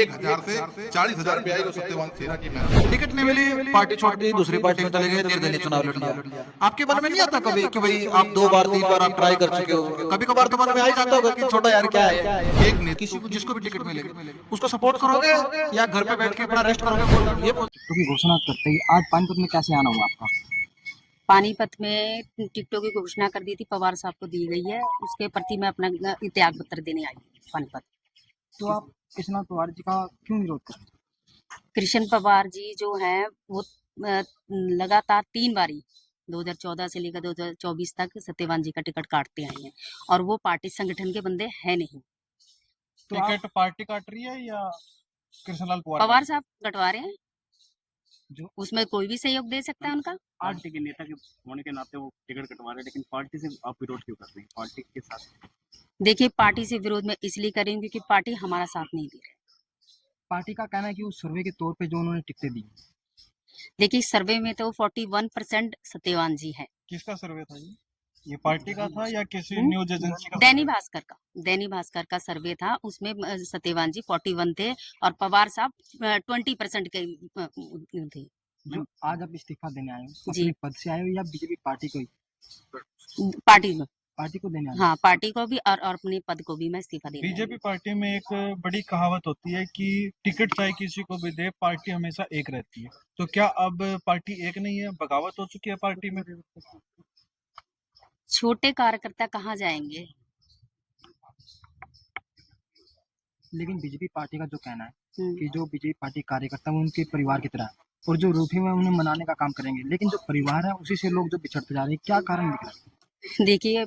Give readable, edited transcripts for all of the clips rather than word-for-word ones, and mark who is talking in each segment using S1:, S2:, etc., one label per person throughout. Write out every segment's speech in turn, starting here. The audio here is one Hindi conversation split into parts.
S1: 1000 से 40,000 रुपया आई सत्यवान सेना की मेहनत।
S2: टिकट नहीं मिली, पार्टी छोड़ दी, दूसरी पार्टी में चले गए, निर्दलीय चुनाव लड़ लिया। आपके मन में नहीं आता कभी कि भाई आप 2 बार 3 बार आप ट्राई कर चुके हो, कभी कभार तो मन में आ ही जाता होगा कि छोटा यार क्या है।
S1: एक नेता
S2: किसी को जिसको भी टिकट मिलेगी उसको सपोर्ट करोगे या घर पे बैठ के अपना रेस्ट करोगे? ये
S3: की घोषणा करते ही आज पानीपत में कैसे आना हुआ आपका?
S4: पानीपत में टिकटों की घोषणा कर दी थी, पवार साहब को दी गई है, उसके प्रति मैं अपना त्याग पत्र देने आई पानीपत।
S3: तो आप कृष्णा पवार जी का क्यों विरोध कर रहे हैं?
S4: कृष्ण पवार जी जो हैं वो लगातार 3 बारी 2014 से लेकर 2024 तक सत्यवान जी का टिकट काटते आए हैं और वो पार्टी संगठन के बंदे हैं नहीं।
S3: तो
S5: टिकट पार्टी काट रही है या कृष्णलाल
S4: पवार साहब कटवा रहे हैं,
S3: जो
S4: उसमें कोई भी सहयोग दे सकता है उनका।
S6: पार्टी के नेता के होने के नाते वो टिकट कटवा रहे हैं, लेकिन पार्टी से आप विरोध क्यों कर रहे हैं? पार्टी के साथ
S4: देखिए, पार्टी से विरोध में इसलिए करेंगे क्योंकि पार्टी हमारा साथ नहीं दे रही।
S3: पार्टी का कहना है कि उस सर्वे के तौर पे जो उन्होंने टिकटें दी,
S4: देखिए, सर्वे में तो 41% सत्यवान जी है।
S5: किसका सर्वे था ये पार्टी का था या किसी न्यूज एजेंसी का?
S4: दैनिक भास्कर का सर्वे था, उसमें सत्यवान जी 41 थे और पवार साहब 20% के थे।
S3: जो आज आप इस्तीफा देने आए हो
S4: जी।
S3: अपने पद से आए हो या बीजेपी पार्टी को
S4: पार्टी को
S3: देने आए हो?
S4: हाँ, पार्टी को भी और अपने पद को भी मैं इस्तीफा दे
S5: बीजेपी पार्टी में एक बड़ी कहावत होती है कि टिकट चाहे किसी को भी दे, पार्टी हमेशा एक रहती है। तो क्या अब पार्टी एक नहीं है, बगावत हो चुकी है पार्टी में?
S4: छोटे कार्यकर्ता कहाँ जाएंगे?
S3: लेकिन बीजेपी पार्टी का जो कहना है
S4: हम्म।
S3: कि जो बीजेपी पार्टी कार्यकर्ता वो उनके परिवार की तरह है और जो रूठे हुए हैं उन्हें मनाने का काम करेंगे, लेकिन जो परिवार है उसी से लोग जो बिछड़ते जा रहे हैं, क्या कारण दिख रहा है?
S4: देखिए,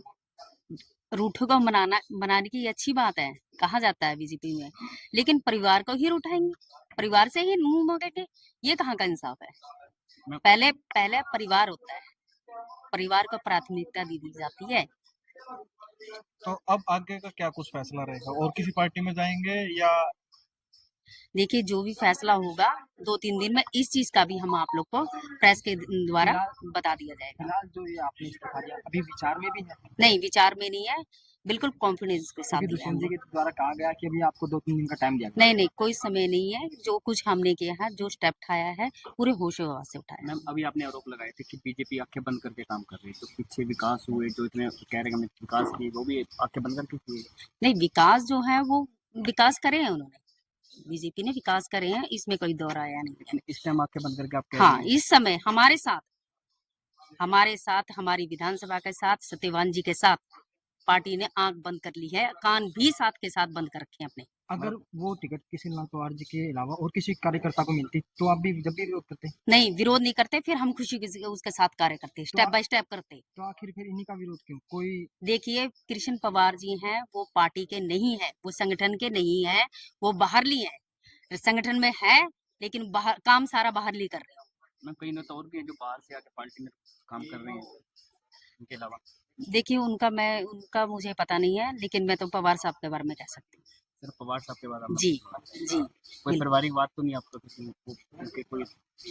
S4: रूठों को मनाने की अच्छी बात है, कहा जाता है बीजेपी में, लेकिन परिवार को ही रूठाएंगे, परिवार से ही मुंह मोड़ेंगे, ये कहाँ का इंसाफ है? पहले परिवार होता है, परिवार को प्राथमिकता दी जाती है।
S5: तो अब आगे का क्या कुछ फैसला रहेगा, और किसी पार्टी में जाएंगे या?
S4: देखिए, जो भी फैसला होगा 2-3 दिन में इस चीज का भी हम आप लोग को प्रेस के द्वारा बता दिया जाएगा।
S3: फिलहाल जो ये आपने इस्तीफा दिया अभी विचार में भी है?
S4: नहीं, विचार में नहीं है, बिल्कुल कॉन्फिडेंस के साथ
S3: क्योंकि
S4: दिया है
S3: दुष्यंत जी
S4: हमने।
S3: के द्वारा कहा गया कि अभी आपको 2-3 दिन का टाइम दिया गया।
S4: नहीं, कोई समय नहीं है, जो कुछ हमने किया है, जो स्टेप उठाया है, पूरे होशो हवास से उठाया है।
S6: मैम अभी आपने आरोप लगाए थे कि बीजेपी आंखें बंद करके काम कर रही है, तो पीछे विकास हुए जो इतने कह रहे हैं हमने विकास किए, वो भी आंखें बंद करके किए?
S4: नहीं, विकास जो है वो विकास करे हैं उन्होंने, बीजेपी ने विकास करे हैं, इसमें कोई दौर आया नहीं।
S6: लेकिन इस टाइम आंखें बंद करके आप कह
S4: हाँ,
S6: रहे हैं?
S4: इस समय हमारे साथ हमारी विधानसभा के साथ सत्यवान जी के साथ पार्टी ने आंख बंद कर ली है, कान भी साथ के साथ बंद कर रखे हैं अपने।
S3: अगर वो टिकट किसी लाल पवार जी के अलावा और किसी कार्यकर्ता को मिलती तो आप भी जब भी विरोध करते?
S4: नहीं, विरोध नहीं करते, फिर हम खुशी उसके साथ कार्य करते, स्टेप बाय स्टेप करते।
S3: तो आखिर फिर इन्हीं का विरोध क्यों? कोई
S4: देखिए, कृष्ण पवार जी हैं, वो पार्टी के नहीं है, वो संगठन के नहीं है, वो बाहरली हैं, संगठन में है लेकिन बाहर काम सारा बाहरली कर रहे हो।
S6: मैं कई नेता और भी हैं जो बाहर से आके पार्टी में काम कर रहे हैं, उनके अलावा?
S4: देखिए, उनका मुझे पता नहीं है, लेकिन मैं तो पवार साहब के बारे में कह सकती हूँ।
S6: सिर्फ पवार साहब के बाद
S4: जी।
S6: कोई पारिवारिक बात तो नहीं आपको किसी उनके कोई?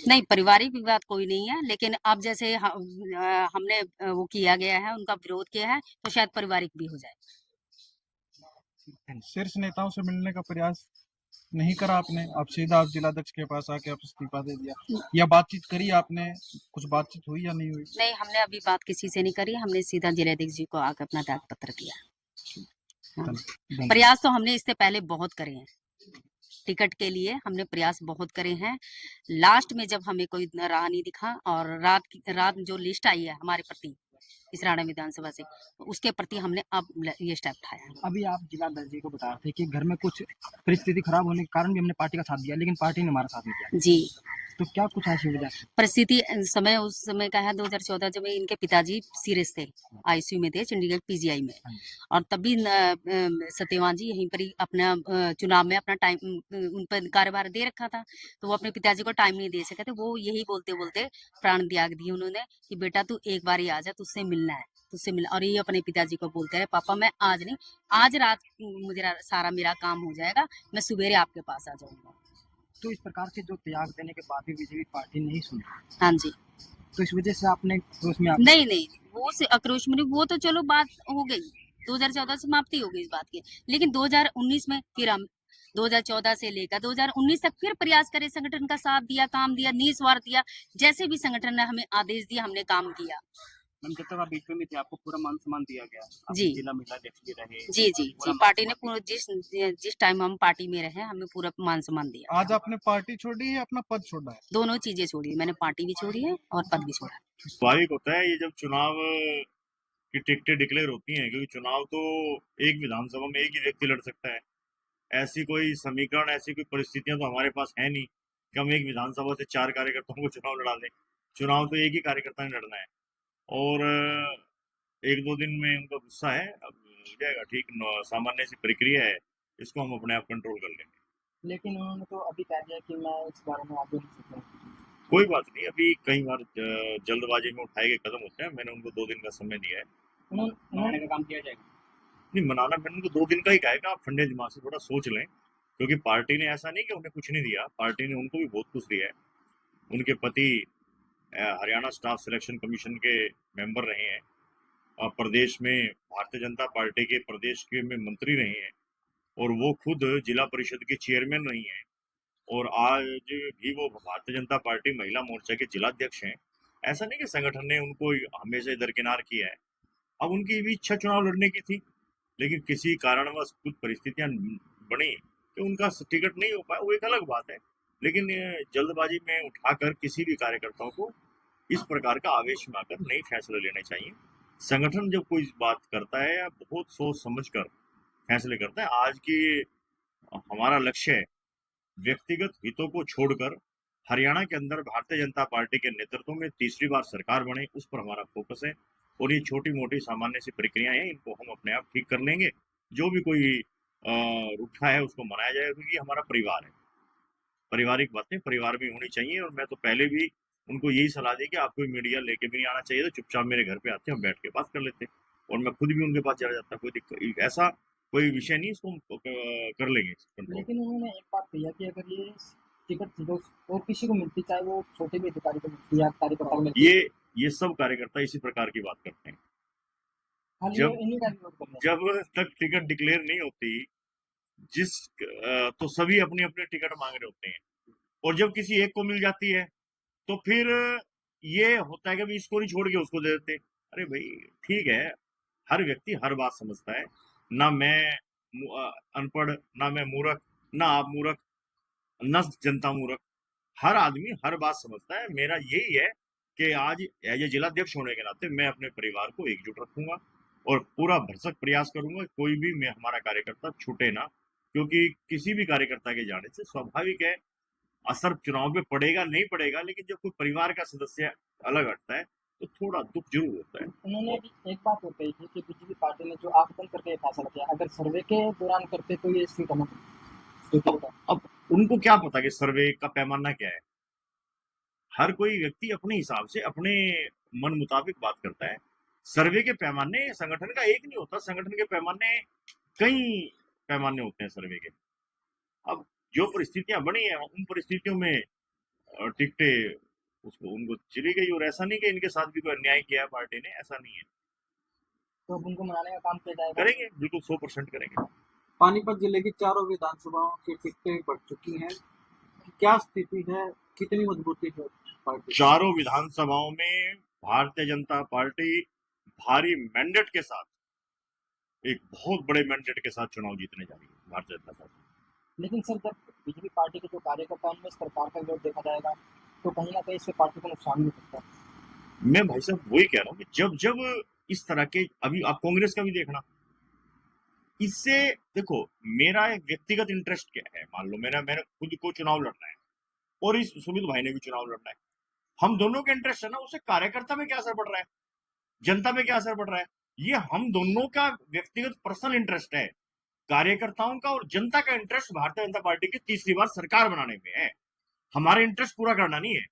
S4: नहीं, पारिवारिक विवाद कोई नहीं है, लेकिन अब जैसे हमने वो किया गया है, उनका विरोध किया है, तो शायद पारिवारिक भी हो जाए।
S5: शीर्ष नेताओं से मिलने का प्रयास नहीं करा आपने? आप सीधा आप जिलाध्यक्ष के पास आके आप इस्तीफा दे दिया, या बातचीत करी आपने? कुछ बातचीत हुई या नहीं हुई?
S4: नहीं, हमने अभी बात किसी से नहीं करी, हमने सीधा जिलाध्यक्ष जी को आकर अपना त्याग पत्र दिया। हाँ। प्रयास तो हमने इससे पहले बहुत करे हैं, टिकट के लिए हमने प्रयास बहुत करे हैं। लास्ट में जब हमें कोई राह नहीं दिखा और रात जो लिस्ट आई है हमारे प्रति इस राणा विधानसभा से, उसके प्रति हमने अब ये स्टेप उठाया।
S3: अभी आप जिला दर्जी को बता रहे थे कि घर में कुछ परिस्थिति खराब होने के कारण भी हमने पार्टी का साथ दिया, लेकिन पार्टी ने हमारा साथ नहीं दिया।
S4: जी,
S3: तो क्या कुछ ऐसी वजह?
S4: परिस्थिति उस समय का है 2014, जब इनके पिताजी सीरियस थे, आईसीयू में थे चंडीगढ़ पीजीआई में, और तभी सत्यवान जी यहीं पर ही अपना चुनाव में अपना टाइम उन पर कार्यभार दे रखा था, तो वो अपने पिताजी को टाइम नहीं दे सके थे। वो यही बोलते बोलते प्राण त्याग दिए उन्होंने कि बेटा तू एक बार ही आ जा, तुझसे मिलना है, तुझसे मिलना। और ये अपने पिताजी को बोलते रहे, पापा मैं आज नहीं, आज रात मुझे सारा मेरा काम हो जाएगा, मैं सवेरे आपके पास आ जाऊंगा।
S3: तो इस प्रकार से जो त्याग देने के बाद भी बीजेपी पार्टी नहीं सुनी,
S4: हाँ जी।
S3: तो इस वजह से आपने
S4: नहीं, वो से आक्रोश में वो तो चलो बात हो गई, 2014 समाप्ति हो गई इस बात की, लेकिन 2019 में फिर हम 2014 से लेकर 2019 तक फिर प्रयास करे, संगठन का साथ दिया, काम दिया, निस्वार्थ दिया, जैसे भी संगठन ने हमें आदेश दिया हमने काम किया।
S6: मैम जब तक आप बीच में थे आपको पूरा मान सम्मान दिया गया, आप
S4: जी।
S6: जिला महिला अध्यक्ष भी रहे,
S4: जी जी
S6: पूरा
S4: जी,
S6: मान
S4: पार्टी ने
S6: सम्मान
S4: पूरा जिस टाइम हम पार्टी में रहे हमें पूरा मान सम्मान दिया।
S5: आज आपने पार्टी छोड़ी या अपना पद छोड़ा है?
S4: दोनों चीजें छोड़ी, मैंने पार्टी भी छोड़ी है और पद भी छोड़ा है।
S7: स्वाभाविक होता है ये जब चुनाव की टिकटें डिक्लेयर होती हैं, क्योंकि चुनाव तो एक विधानसभा में एक ही व्यक्ति लड़ सकता है। ऐसी कोई समीकरण, ऐसी कोई परिस्थितियां तो हमारे पास है नहीं कि हम एक विधानसभा से 4 कार्यकर्ताओं को चुनाव लड़ा दें। चुनाव तो एक ही कार्यकर्ता ने लड़ना है और 1-2 दिन में उनका गुस्सा है, अब हो जाएगा ठीक, सामान्य सी प्रक्रिया है, इसको हम अपने आप कंट्रोल कर लेंगे।
S3: लेकिन उन्होंने तो अभी कह दिया कि मैं इस बारे में आगे नहीं सकता।
S7: कोई बात नहीं, अभी कई बार जल्दबाजी में उठाए गए कदम होते हैं, मैंने उनको 2 दिन का समय दिया है।
S6: मनाने का काम किया जाएगा।
S7: नहीं मनाना, मैंने उनको 2 दिन का ही कहा है कि आप ठंडे दिमाग से थोड़ा सोच लें, क्योंकि पार्टी ने ऐसा नहीं कि उन्हें कुछ नहीं दिया, पार्टी ने उनको भी बहुत कुछ दिया है। उनके पति हरियाणा स्टाफ सिलेक्शन कमीशन के मेंबर रहे हैं और प्रदेश में भारतीय जनता पार्टी के प्रदेश के में मंत्री रहे हैं और वो खुद जिला परिषद के चेयरमैन रही हैं और आज भी वो भारतीय जनता पार्टी महिला मोर्चा के जिलाध्यक्ष हैं। ऐसा नहीं कि संगठन ने उनको हमेशा दरकिनार किया है। अब उनकी भी इच्छा चुनाव लड़ने की थी, लेकिन किसी कारणवश कुछ परिस्थितियां बनी कि उनका टिकट नहीं हो पाया, वो एक अलग बात है। लेकिन जल्दबाजी में उठाकर किसी भी कार्यकर्ताओं को इस प्रकार का आवेश में आकर नए फैसले लेने चाहिए। संगठन जब कोई बात करता है या बहुत सोच समझ कर फैसले करता है, आज की हमारा लक्ष्य है व्यक्तिगत हितों को छोड़कर हरियाणा के अंदर भारतीय जनता पार्टी के नेतृत्व में तीसरी बार सरकार बने, उस पर हमारा फोकस है। और ये छोटी मोटी सामान्य सी प्रक्रियाएं हैं, इनको हम अपने आप ठीक कर लेंगे। जो भी कोई रूठा है उसको मनाया जाएगा, क्योंकि हमारा परिवार है, पारिवारिक बातें परिवार में होनी चाहिए। और मैं तो पहले भी उनको यही सलाह दी कि आपको मीडिया लेके भी नहीं आना चाहिए, तो चुपचाप मेरे घर पे आते, हम बैठ के बात कर लेते और मैं खुद भी उनके पास चला जाता, कोई दिक्कत ऐसा कोई विषय नहीं, इसको हम कर लेंगे कंट्रोल।
S3: लेकिन उन्होंने एक बात कही है कि अगर ये टिकट जो और किसी को मिलती, चाहे वो छोटे भी अधिकारी को मिलती या कार्यकर्ता को मिलती,
S7: ये सब कार्यकर्ता इसी प्रकार की बात करते हैं।
S3: खाली
S7: जब
S3: इन्हीं का विरोध कर रहे हैं।
S7: जब तक टिकट डिक्लेयर नहीं होती, तो सभी अपनी अपनी टिकट मांग रहे होते हैं और जब किसी एक को मिल जाती है तो फिर ये होता है कि भाई इसको नहीं छोड़ के उसको दे देते। अरे भाई ठीक है, हर व्यक्ति हर बात समझता है, ना मैं अनपढ़, ना मैं मूर्ख, ना आप मूर्ख, न जनता मूर्ख, हर आदमी हर बात समझता है। मेरा यही है कि आज एज ए जिलाध्यक्ष होने के नाते मैं अपने परिवार को एकजुट रखूंगा और पूरा भरसक प्रयास करूंगा कोई भी मैं हमारा कार्यकर्ता छूटे ना, क्योंकि किसी भी कार्यकर्ता के जाने से स्वाभाविक है असर चुनाव में पड़ेगा नहीं पड़ेगा, लेकिन जब कोई परिवार का सदस्य अलग हटता है तो थोड़ा दुख जरूर होता है।
S3: उन्होंने भी एक बात और कही थी कि बीजेपी पार्टी ने जो आकलन करके ये फैसला किया, अगर सर्वे के दौरान करते तो ये सीट हमें
S7: अब उनको क्या पता कि सर्वे का पैमाना क्या है। हर कोई व्यक्ति अपने हिसाब से अपने मन मुताबिक बात करता है। सर्वे के पैमाने संगठन का एक नहीं होता, संगठन के पैमाने कई पैमाने होते हैं सर्वे के। अब जो परिस्थितियां बनी है उन परिस्थितियों में टिकटें उसको उनको चली गई, और ऐसा नहीं कि इनके साथ भी कोई अन्याय किया है पार्टी ने, ऐसा नहीं है।
S3: तो अब उनको मनाने का काम किया जाएगा।
S7: करेंगे, बिल्कुल 100% करेंगे।
S8: पानीपत जिले की चारों विधानसभाओं की टिकटें बढ़ चुकी हैं, क्या स्थिति है, कितनी मजबूती है पार्टी?
S7: चारों विधानसभाओं में भारतीय जनता पार्टी भारी मैंडेट के साथ, एक बहुत बड़े मैंडेट के साथ चुनाव जीतने जा रही है भारतीय जनता पार्टी।
S3: लेकिन सर जब बीजेपी पार्टी के जो कार्यकर्ता उनमें सरकार का विरोध देखा जाएगा तो कहीं ना कहीं इससे पार्टी को नुकसान भी हो सकता है।
S7: मैं भाई साहब वही कह रहा हूँ कि जब जब इस तरह के, अभी आप कांग्रेस का भी देखना, इससे देखो मेरा एक व्यक्तिगत इंटरेस्ट क्या है, मान लो मैंने खुद को चुनाव लड़ना है और इस सुमित भाई ने भी चुनाव लड़ना है, हम दोनों के इंटरेस्ट है ना, उससे कार्यकर्ता में क्या असर पड़ रहा है, जनता में क्या असर पड़ रहा है, ये हम दोनों का व्यक्तिगत पर्सनल इंटरेस्ट है। कार्यकर्ताओं का और जनता का इंटरेस्ट भारतीय जनता पार्टी की तीसरी बार सरकार बनाने में है, हमारा इंटरेस्ट पूरा करना नहीं है।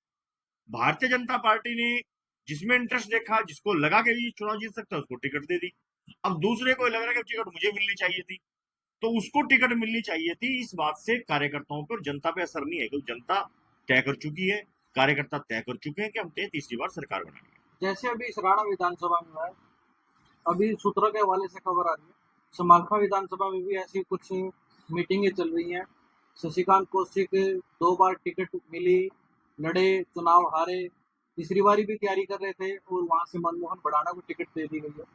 S7: भारतीय जनता पार्टी ने जिसमें इंटरेस्ट देखा, जिसको लगा कि ये चुनाव जीत सकता है, उसको टिकट दे दी। अब दूसरे को लग रहा है कि टिकट मुझे मिलनी चाहिए थी, तो उसको टिकट मिलनी चाहिए थी। इस बात से कार्यकर्ताओं पर, जनता पे असर नहीं है, क्योंकि जनता तय कर चुकी है, कार्यकर्ता तय कर चुके हैं कि हम तीसरी बार सरकार बनाएंगे।
S8: जैसे अभी सराड़ा विधानसभा में है, अभी सूत्रों के हवाले से खबर आ रही है, समालखा विधानसभा में भी ऐसी कुछ मीटिंगें चल रही हैं शशिकांत कौशिक 2 बार टिकट मिली, लड़े, चुनाव हारे, तीसरी बारी भी तैयारी कर रहे थे और वहां से मनमोहन भड़ाना को टिकट दे दी गई है।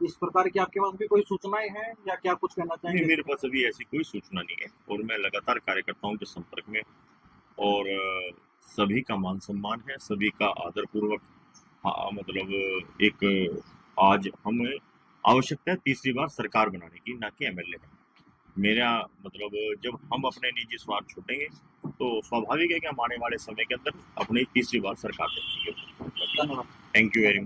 S8: इस प्रकार की आपके पास भी कोई सूचनाएं हैं या क्या कुछ कहना
S7: नहीं,
S8: चाहेंगे?
S7: मेरे पास अभी ऐसी कोई सूचना नहीं है और मैं लगातार कार्यकर्ताओं के संपर्क में और सभी का मान सम्मान है, सभी का आदरपूर्वक मतलब एक आज हमें आवश्यकता है तीसरी बार सरकार बनाने की, ना कि एमएलए है। मेरा मतलब जब हम अपने निजी स्वार्थ छोड़ेंगे तो स्वाभाविक है कि हम आने वाले समय के अंदर अपनी तीसरी बार सरकार देखेंगे।
S8: धन्यवाद।
S7: Thank you very much.